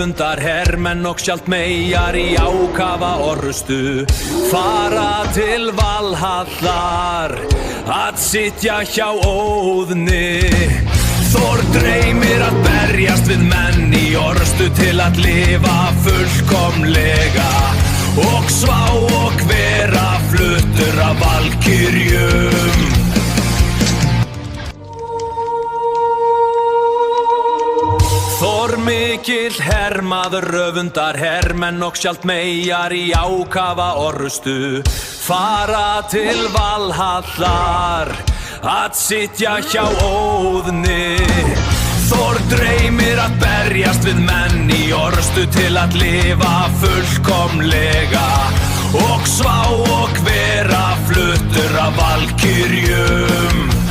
öfundar hermenn og sjálft meyjar í ákafa orrustu fara til Valhallar að sitja hjá Óðni. Þór dreymir að berjast við menn í orrustu til að lifa fullkomlega og svá og vera fluttur af valkyrjum. Þór mikill hermaður öfundar hermenn og sjálft meyjar í ákafa orrustu fara til Valhallar að sitja hjá Óðni. Þór dreymir að berjast við menn í orrustu til að lifa fullkomlega og svá og vera fluttur af valkyrjum.